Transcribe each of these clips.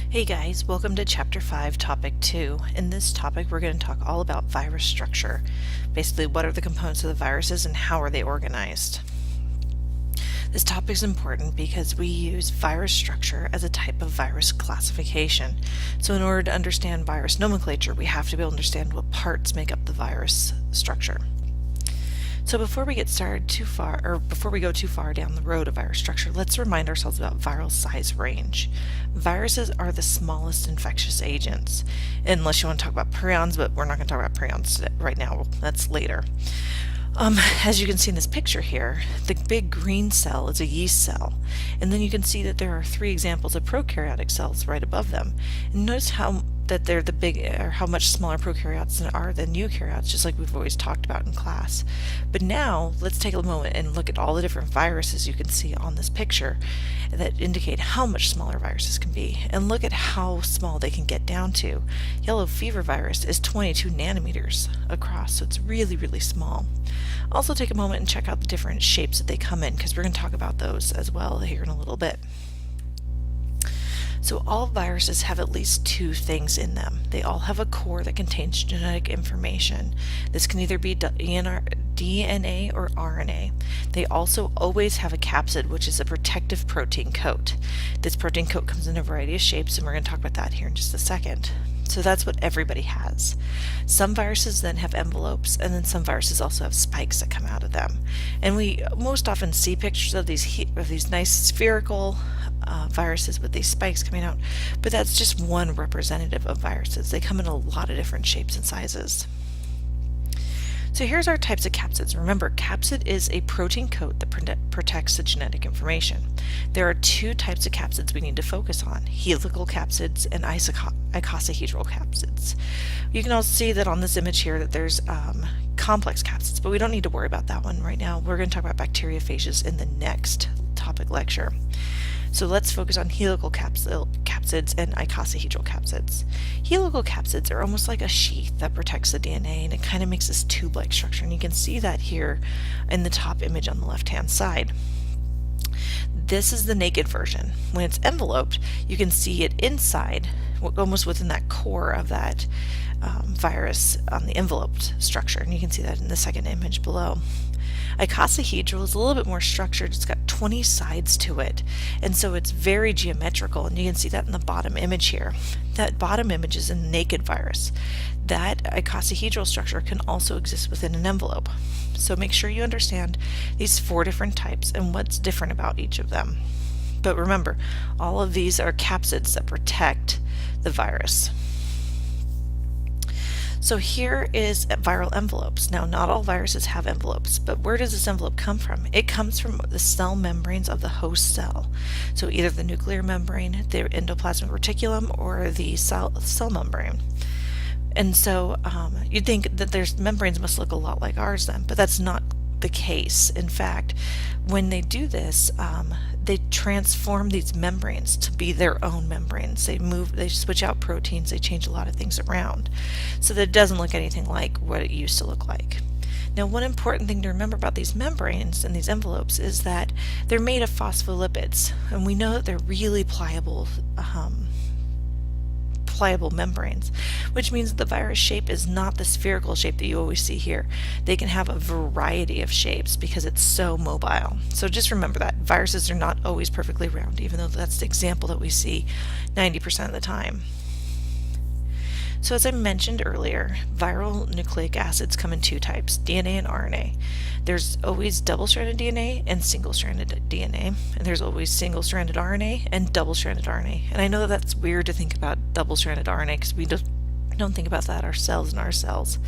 Hey guys, welcome to Chapter 5, Topic 2. In this topic, we're going to talk all about virus structure. Basically, what are the components of the viruses and how are they organized? This topic is important because we use virus structure as a type of virus classification. So in order to understand virus nomenclature, we have to be able to understand what parts make up the virus structure. So before we get started before we go too far down the road of virus structure, let's remind ourselves about viral size range. Viruses are the smallest infectious agents, unless you want to talk about prions, but we're not going to talk about prions right now. That's later. As you can see in this picture here, the big green cell is a yeast cell, and then you can see that there are 3 examples of prokaryotic cells right above them. And notice how much smaller prokaryotes are than eukaryotes, just like we've always talked about in class. But now let's take a moment and look at all the different viruses you can see on this picture that indicate how much smaller viruses can be, and look at how small they can get down to. Yellow fever virus is 22 nanometers across, so it's really small. Also take a moment and check out the different shapes that they come in, because we're going to talk about those as well here in a little bit. So all viruses have at least 2 things in them. They all have a core that contains genetic information. This can either be DNA or RNA. They also always have a capsid, which is a protective protein coat. This protein coat comes in a variety of shapes, and we're going to talk about that here in just a second. So that's what everybody has. Some viruses then have envelopes, and then some viruses also have spikes that come out of them. And we most often see pictures of these nice spherical viruses with these spikes coming out, but that's just one representative of viruses. They come in a lot of different shapes and sizes. So here's our types of capsids. Remember, capsid is a protein coat that protects the genetic information. There are 2 types of capsids we need to focus on: helical capsids and icosahedral capsids. You can also see that on this image here that there's complex capsids, but we don't need to worry about that one right now. We're going to talk about bacteriophages in the next topic lecture. So let's focus on helical capsids and icosahedral capsids. Helical capsids are almost like a sheath that protects the DNA, and it kind of makes this tube-like structure, and you can see that here in the top image on the left-hand side. This is the naked version. When it's enveloped, you can see it inside, almost within that core of that virus on the enveloped structure, and you can see that in the second image below. Icosahedral is a little bit more structured. It's got 20 sides to it, and so it's very geometrical, and you can see that in the bottom image here. That bottom image is a naked virus. That icosahedral structure can also exist within an envelope. So make sure you understand these 4 different types and what's different about each of them. But remember, all of these are capsids that protect the virus. So here is viral envelopes. Now, not all viruses have envelopes, but where does this envelope come from? It comes from the cell membranes of the host cell. So either the nuclear membrane, the endoplasmic reticulum, or the cell membrane. And so you'd think that their membranes must look a lot like ours then, but that's not the case. In fact, when they do this, they transform these membranes to be their own membranes. They switch out proteins, they change a lot of things around, so that it doesn't look anything like what it used to look like. Now, one important thing to remember about these membranes and these envelopes is that they're made of phospholipids, and we know that they're really pliable membranes, which means that the virus shape is not the spherical shape that you always see here. They can have a variety of shapes because it's so mobile. So just remember that viruses are not always perfectly round, even though that's the example that we see 90% of the time. So as I mentioned earlier, viral nucleic acids come in 2 types, DNA and RNA. There's always double-stranded DNA and single-stranded DNA, and there's always single-stranded RNA and double-stranded RNA. And I know that that's weird to think about double-stranded RNA because we don't think about that ourselves in our cells,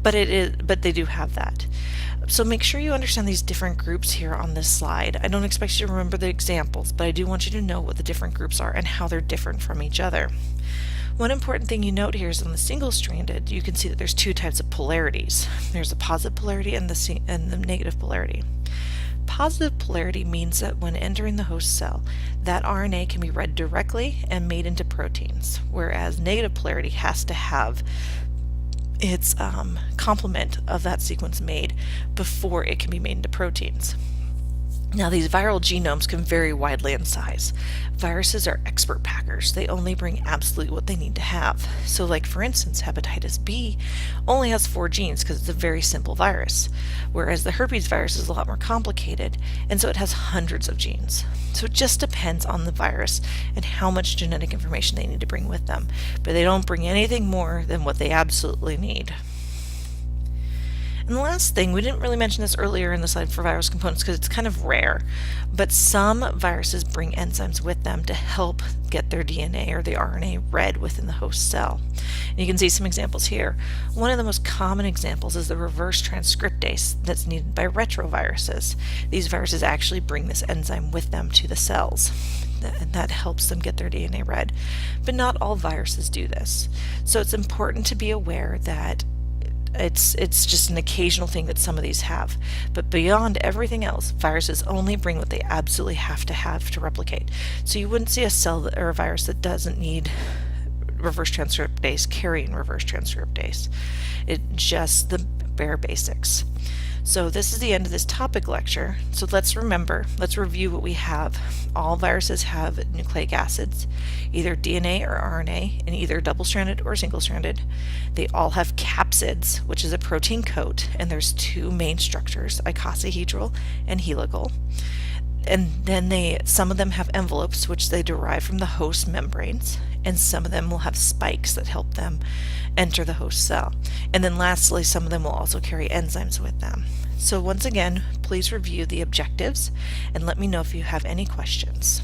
but they do have that. So make sure you understand these different groups here on this slide. I don't expect you to remember the examples, but I do want you to know what the different groups are and how they're different from each other. One important thing you note here is on the single-stranded, you can see that there's 2 types of polarities. There's the positive polarity and the negative polarity. Positive polarity means that when entering the host cell, that RNA can be read directly and made into proteins, whereas negative polarity has to have its complement of that sequence made before it can be made into proteins. Now, these viral genomes can vary widely in size. Viruses are expert packers. They only bring absolutely what they need to have. So, like for instance, hepatitis B only has 4 genes because it's a very simple virus, whereas the herpes virus is a lot more complicated, and so it has hundreds of genes. So it just depends on the virus and how much genetic information they need to bring with them, but they don't bring anything more than what they absolutely need. And the last thing, we didn't really mention this earlier in the slide for virus components because it's kind of rare, but some viruses bring enzymes with them to help get their DNA or the RNA read within the host cell. And you can see some examples here. One of the most common examples is the reverse transcriptase that's needed by retroviruses. These viruses actually bring this enzyme with them to the cells, and that helps them get their DNA read. But not all viruses do this. So it's important to be aware that it's just an occasional thing that some of these have. But beyond everything else, viruses only bring what they absolutely have to replicate. So you wouldn't see a cell or a virus that doesn't need reverse transcriptase carrying reverse transcriptase. It's just the bare basics. So this is the end of this topic lecture. So let's review what we have. All viruses have nucleic acids, either DNA or RNA, and either double-stranded or single-stranded. They all have capsids, which is a protein coat, and there's 2 main structures, icosahedral and helical. And then some of them have envelopes, which they derive from the host membranes, and some of them will have spikes that help them enter the host cell. And then lastly, some of them will also carry enzymes with them. So once again, please review the objectives and let me know if you have any questions.